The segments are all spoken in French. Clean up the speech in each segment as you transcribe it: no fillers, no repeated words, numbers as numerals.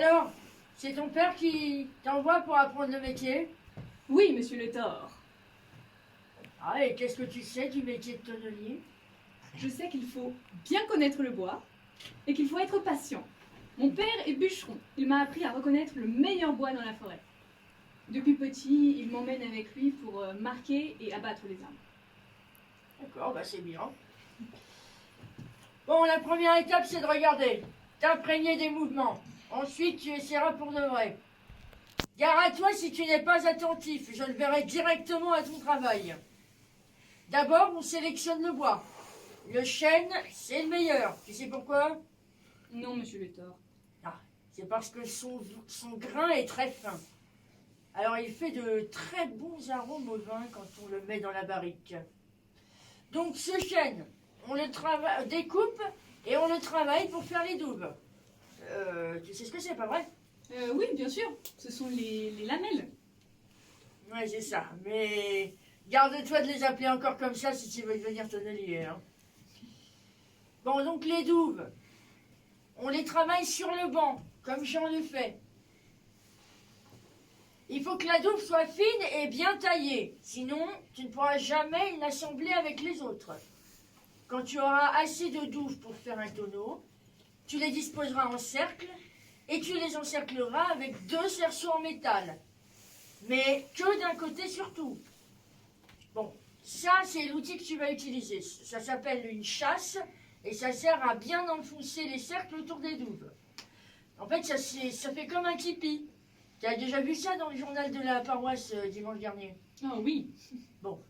Alors, c'est ton père qui t'envoie pour apprendre le métier? Oui, monsieur le Thor. Ah, et qu'est-ce que tu sais du métier de tonnelier? Je sais qu'il faut bien connaître le bois et qu'il faut être patient. Mon père est bûcheron. Il m'a appris à reconnaître le meilleur bois dans la forêt. Depuis petit, il m'emmène avec lui pour marquer et abattre les arbres. D'accord, bah c'est bien. Bon, la première étape, c'est de regarder, t'imprégner des mouvements. Ensuite, tu essaieras pour de vrai. Gare à toi si tu n'es pas attentif, je le verrai directement à ton travail. D'abord, on sélectionne le bois. Le chêne, c'est le meilleur. Tu sais pourquoi? Non, monsieur le Thor. C'est parce que son grain est très fin. Alors, il fait de très bons arômes au vin quand on le met dans la barrique. Donc, ce chêne, on le découpe et on le travaille pour faire les douves. Tu sais ce que c'est, pas vrai? Oui, bien sûr. Ce sont les lamelles. Ouais, c'est ça. Mais garde-toi de les appeler encore comme ça si tu veux devenir tonnelier. Hein. Bon, donc les douves, on les travaille sur le banc, comme Jean le fait. Il faut que la douve soit fine et bien taillée, sinon tu ne pourras jamais l'assembler avec les autres. Quand tu auras assez de douves pour faire un tonneau, tu les disposeras en cercle et tu les encercleras avec 2 cerceaux en métal. Mais que d'un côté surtout. Bon, ça c'est l'outil que tu vas utiliser. Ça s'appelle une chasse et ça sert à bien enfoncer les cercles autour des douves. En fait, ça fait comme un tipi. Tu as déjà vu ça dans le journal de la paroisse dimanche dernier? Oh oui. Bon.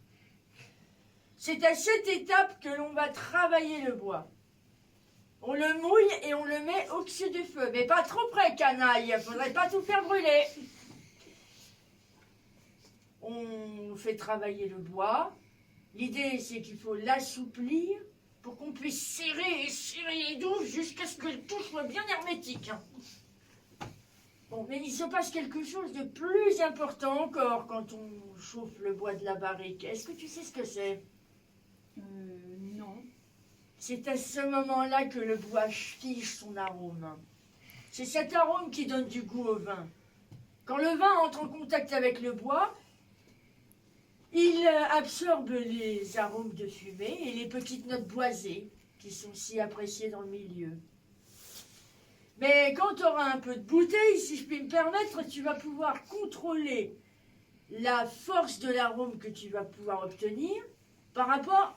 C'est à cette étape que l'on va travailler le bois. On le mouille et on le met au-dessus du feu. Mais pas trop près, canaille. Faudrait pas tout faire brûler. On fait travailler le bois. L'idée, c'est qu'il faut l'assouplir pour qu'on puisse serrer et serrer les douves jusqu'à ce que tout soit bien hermétique. Bon, mais il se passe quelque chose de plus important encore quand on chauffe le bois de la barrique. Est-ce que tu sais ce que c'est? Non. C'est à ce moment-là que le bois fige son arôme. C'est cet arôme qui donne du goût au vin. Quand le vin entre en contact avec le bois, il absorbe les arômes de fumée et les petites notes boisées qui sont si appréciées dans le milieu. Mais quand tu auras un peu de bouteille, si je puis me permettre, tu vas pouvoir contrôler la force de l'arôme que tu vas pouvoir obtenir par rapport,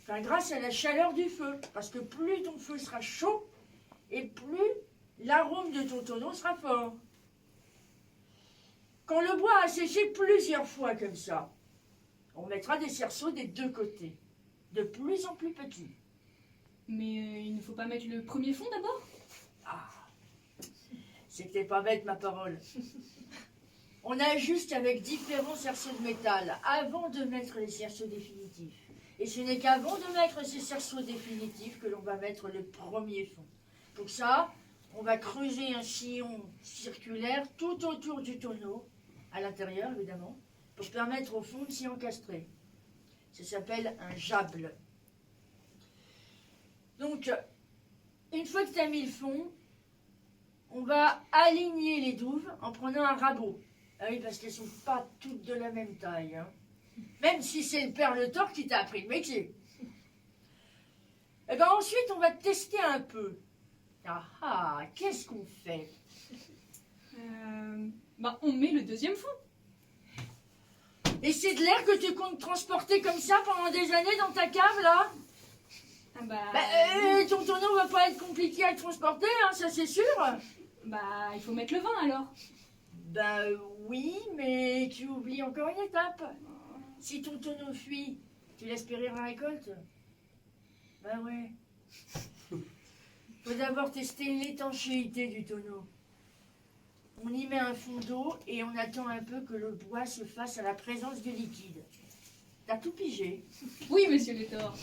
grâce à la chaleur du feu. Parce que plus ton feu sera chaud et plus l'arôme de ton tonneau sera fort. Quand le bois a séché plusieurs fois comme ça, on mettra des cerceaux des 2 côtés, de plus en plus petits. Mais il ne faut pas mettre le premier fond d'abord? Ah, c'était pas bête ma parole. On ajuste avec différents cerceaux de métal avant de mettre les cerceaux définitifs. Et ce n'est qu'avant de mettre ces cerceaux définitifs que l'on va mettre le premier fond. Pour ça, on va creuser un sillon circulaire tout autour du tonneau, à l'intérieur évidemment, pour permettre au fond de s'y encastrer. Ça s'appelle un jable. Donc, une fois que tu as mis le fond, on va aligner les douves en prenant un rabot. Ah oui, parce qu'elles ne sont pas toutes de la même taille. Hein. Même si c'est le père Le Thor qui t'a appris le métier. Et bien ensuite, on va tester un peu. Ah, qu'est-ce qu'on fait? On met le deuxième fond. Et c'est de l'air que tu comptes transporter comme ça pendant des années dans ta cave, là? Ton tonneau va pas être compliqué à transporter, hein, ça c'est sûr. Il faut mettre le vin alors. Oui, mais tu oublies encore une étape. Si ton tonneau fuit, tu laisses périr la récolte? Ouais. Faut d'abord tester l'étanchéité du tonneau. On y met un fond d'eau et on attend un peu que le bois se fasse à la présence du liquide. T'as tout pigé? Oui, monsieur le Thor.